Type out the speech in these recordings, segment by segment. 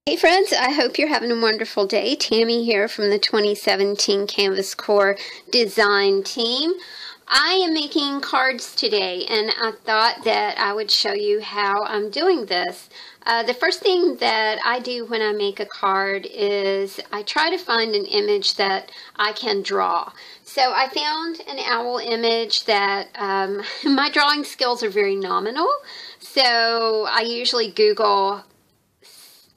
Hey friends, I hope you're having a wonderful day. Tammy here from the 2017 Canvas Corp design team. I am making cards today, and I thought that I would show you how I'm doing this. The first thing that I do when I make a card is I try to find an image that I can draw. So I found an owl image that my drawing skills are very nominal, so I usually Google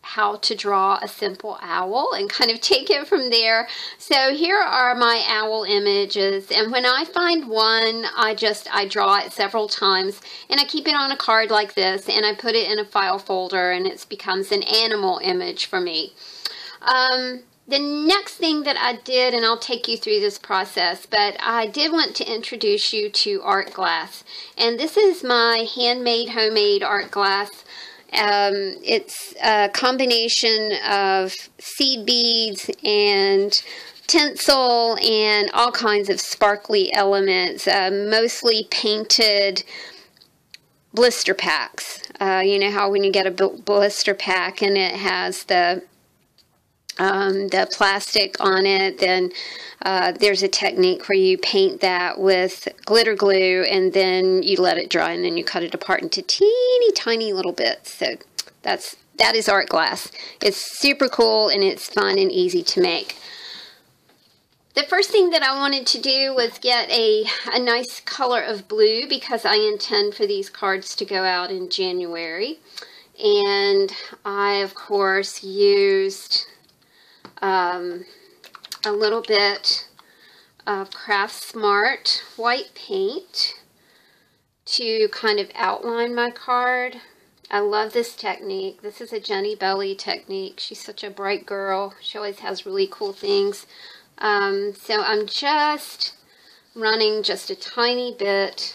how to draw a simple owl and kind of take it from there. So here are my owl images, and when I find one, I draw it several times, and I keep it on a card like this, and I put it in a file folder, and it becomes an animal image for me. The next thing that I did, and I'll take you through this process, but I did want to introduce you to art glass, and this is my handmade homemade art glass. It's a combination of seed beads and tinsel and all kinds of sparkly elements, mostly painted blister packs. You know how when you get a blister pack and it has the plastic on it, then there's a technique where you paint that with glitter glue, and then you let it dry, and then you cut it apart into teeny tiny little bits. So that is art glass. It's super cool, and it's fun and easy to make. The first thing that I wanted to do was get a nice color of blue, because I intend for these cards to go out in January. And I, of course, used a little bit of Craft Smart white paint to kind of outline my card. I love this technique. This is a Jennibellie technique. She's such a bright girl. She always has really cool things. So I'm just running just a tiny bit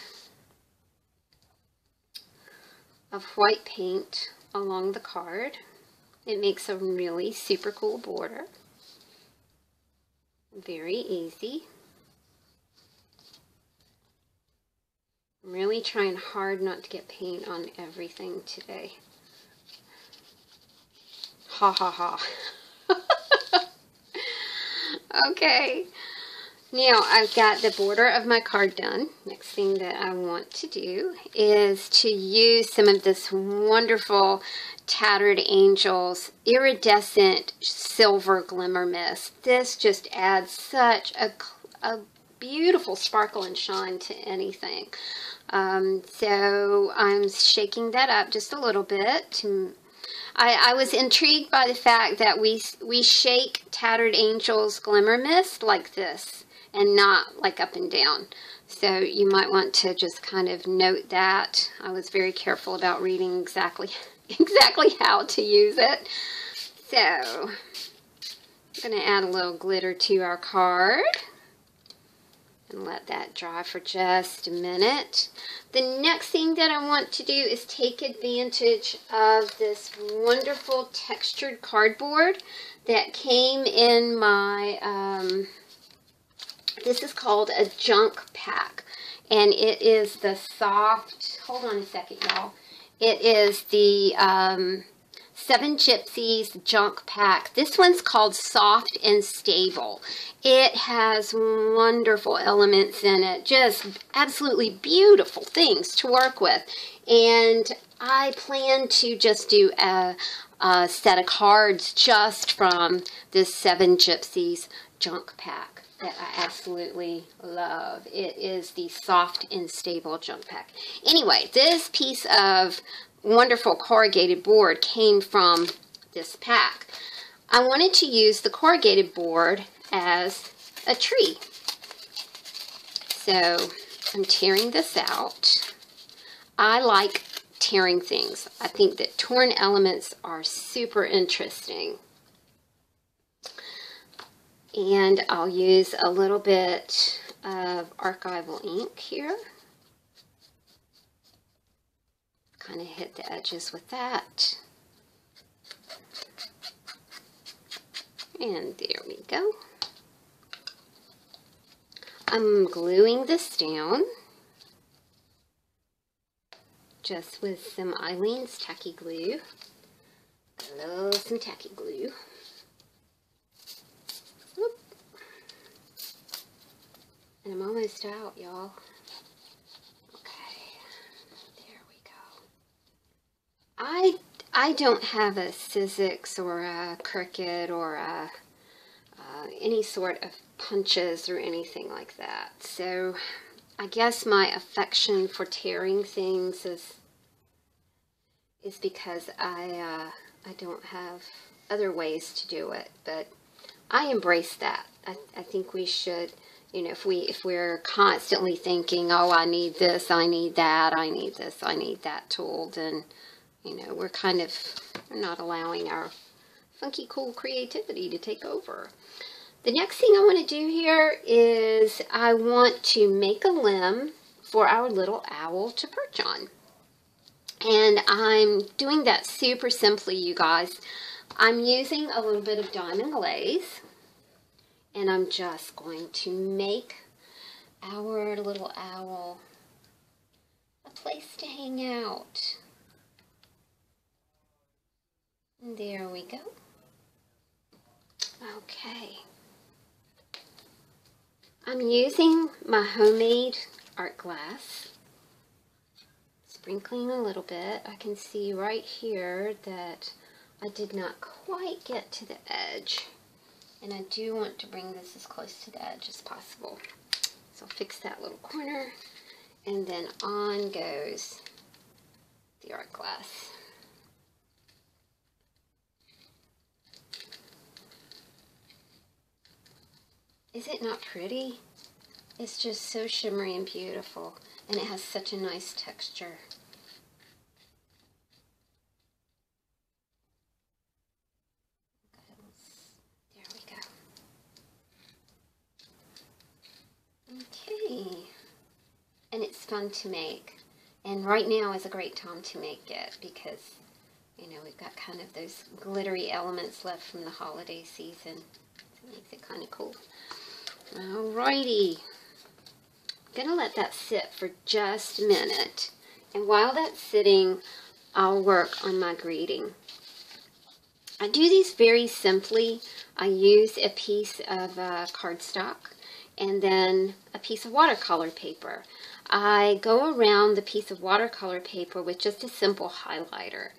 of white paint along the card. It makes a really super cool border. Very easy. I'm really trying hard not to get paint on everything today. Ha ha ha. Okay. Now I've got the border of my card done. Next thing that I want to do is to use some of this wonderful Tattered Angels iridescent silver glimmer mist. This just adds such a beautiful sparkle and shine to anything. So I'm shaking that up just a little bit. I was intrigued by the fact that we shake Tattered Angels glimmer mist like this and not like up and down. So you might want to just kind of note that. I was very careful about reading exactly how to use it. So I'm going to add a little glitter to our card and let that dry for just a minute. The next thing that I want to do is take advantage of this wonderful textured cardboard that came in my, this is called a junk pack, and it is the soft, hold on a second y'all, it is the Seven Gypsies junk pack. This one's called Soft and Stable. It has wonderful elements in it, just absolutely beautiful things to work with. And I plan to just do a set of cards just from this Seven Gypsies junk pack that I absolutely love. It is the Soft and Stable junk pack. Anyway, this piece of wonderful corrugated board came from this pack. I wanted to use the corrugated board as a tree. So I'm tearing this out. I like tearing things. I think that torn elements are super interesting. And I'll use a little bit of archival ink here. Kind of hit the edges with that. And there we go. I'm gluing this down just with some Eileen's tacky glue. I love some tacky glue. Whoop. And I'm almost out, y'all. Okay, there we go. I don't have a Sizzix or a Cricut or a, any sort of punches or anything like that. So I guess my affection for tearing things is because I don't have other ways to do it. But I embrace that. I think we should, you know, if we're constantly thinking, oh, I need this, I need that, I need this, I need that tool, then, you know, we're not allowing our funky, cool creativity to take over. The next thing I want to do here is I want to make a limb for our little owl to perch on. And I'm doing that super simply, you guys. I'm using a little bit of diamond glaze, and I'm just going to make our little owl a place to hang out. And there we go. Okay. I'm using my homemade art glass, sprinkling a little bit. I can see right here that I did not quite get to the edge, and I do want to bring this as close to the edge as possible. So I'll fix that little corner, and then on goes the art glass. Is it not pretty? It's just so shimmery and beautiful, and it has such a nice texture. There we go. Okay. And it's fun to make. And right now is a great time to make it because, you know, we've got kind of those glittery elements left from the holiday season. It makes it kind of cool. Alrighty, I'm going to let that sit for just a minute, and while that's sitting, I'll work on my greeting. I do these very simply. I use a piece of cardstock and then a piece of watercolor paper. I go around the piece of watercolor paper with just a simple highlighter,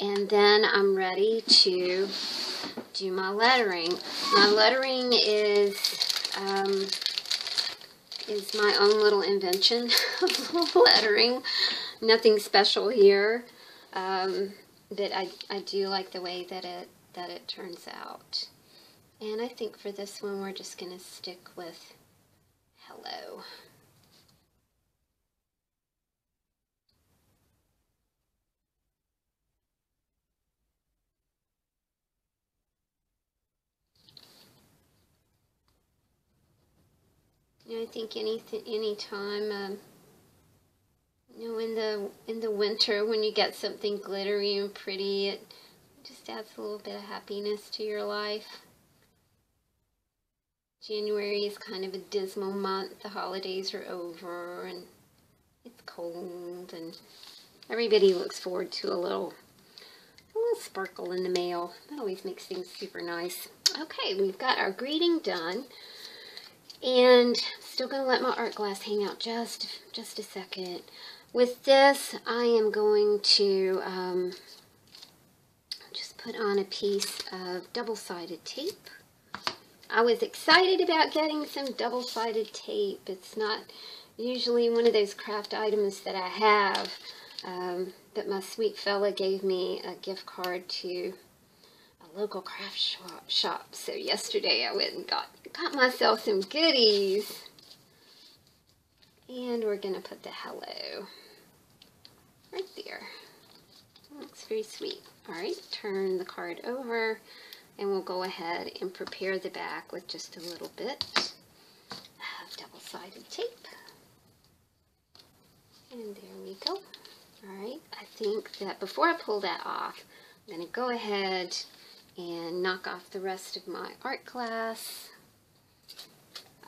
and then I'm ready to do my lettering. My lettering is my own little invention of lettering. Nothing special here, but I do like the way that it turns out. And I think for this one we're just going to stick with hello. You know, I think any time, you know, in the winter when you get something glittery and pretty, it just adds a little bit of happiness to your life. January is kind of a dismal month. The holidays are over and it's cold, and everybody looks forward to a little sparkle in the mail. That always makes things super nice. Okay, we've got our greeting done. And still going to let my art glass hang out just a second. With this, I am going to just put on a piece of double-sided tape. I was excited about getting some double-sided tape. It's not usually one of those craft items that I have, but my sweet fella gave me a gift card to a local craft shop. So yesterday I went and got myself some goodies. And we're going to put the hello right there. Looks very sweet. Alright, turn the card over, and we'll go ahead and prepare the back with just a little bit of double-sided tape. And there we go. Alright, I think that before I pull that off, I'm going to go ahead and knock off the rest of my art glass.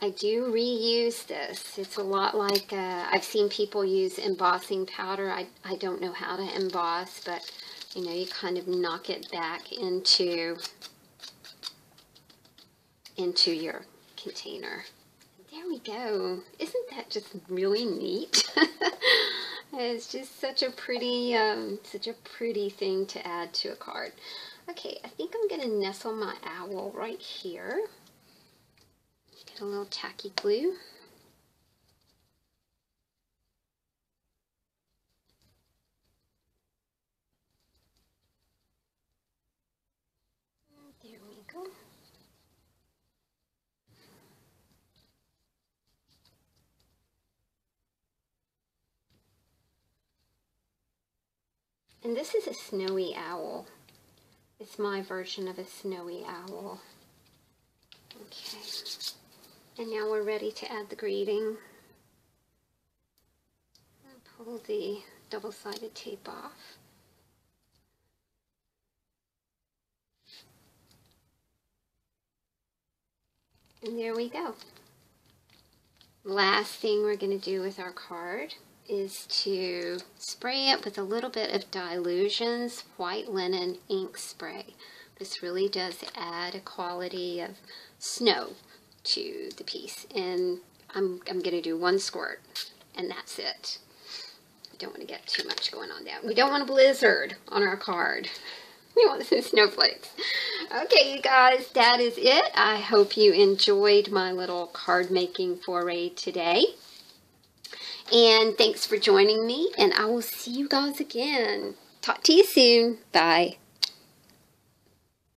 I do reuse this. It's a lot like, I've seen people use embossing powder. I don't know how to emboss, but You know, you kind of knock it back into your container. There we go. Isn't that just really neat? It's just such a pretty thing to add to a card. Okay, I think I'm going to nestle my owl right here. Get a little tacky glue. There we go. And this is a snowy owl. It's my version of a snowy owl. Okay. And now we're ready to add the greeting. I'll pull the double-sided tape off. And there we go. Last thing we're going to do with our card is to spray it with a little bit of Dilution's White Linen Ink Spray. This really does add a quality of snow to the piece. And I'm going to do one squirt, and that's it. I don't want to get too much going on there. We don't want a blizzard on our card. We want some snowflakes. Okay, you guys, that is it. I hope you enjoyed my little card making foray today. And thanks for joining me, and I will see you guys again. Talk to you soon. Bye.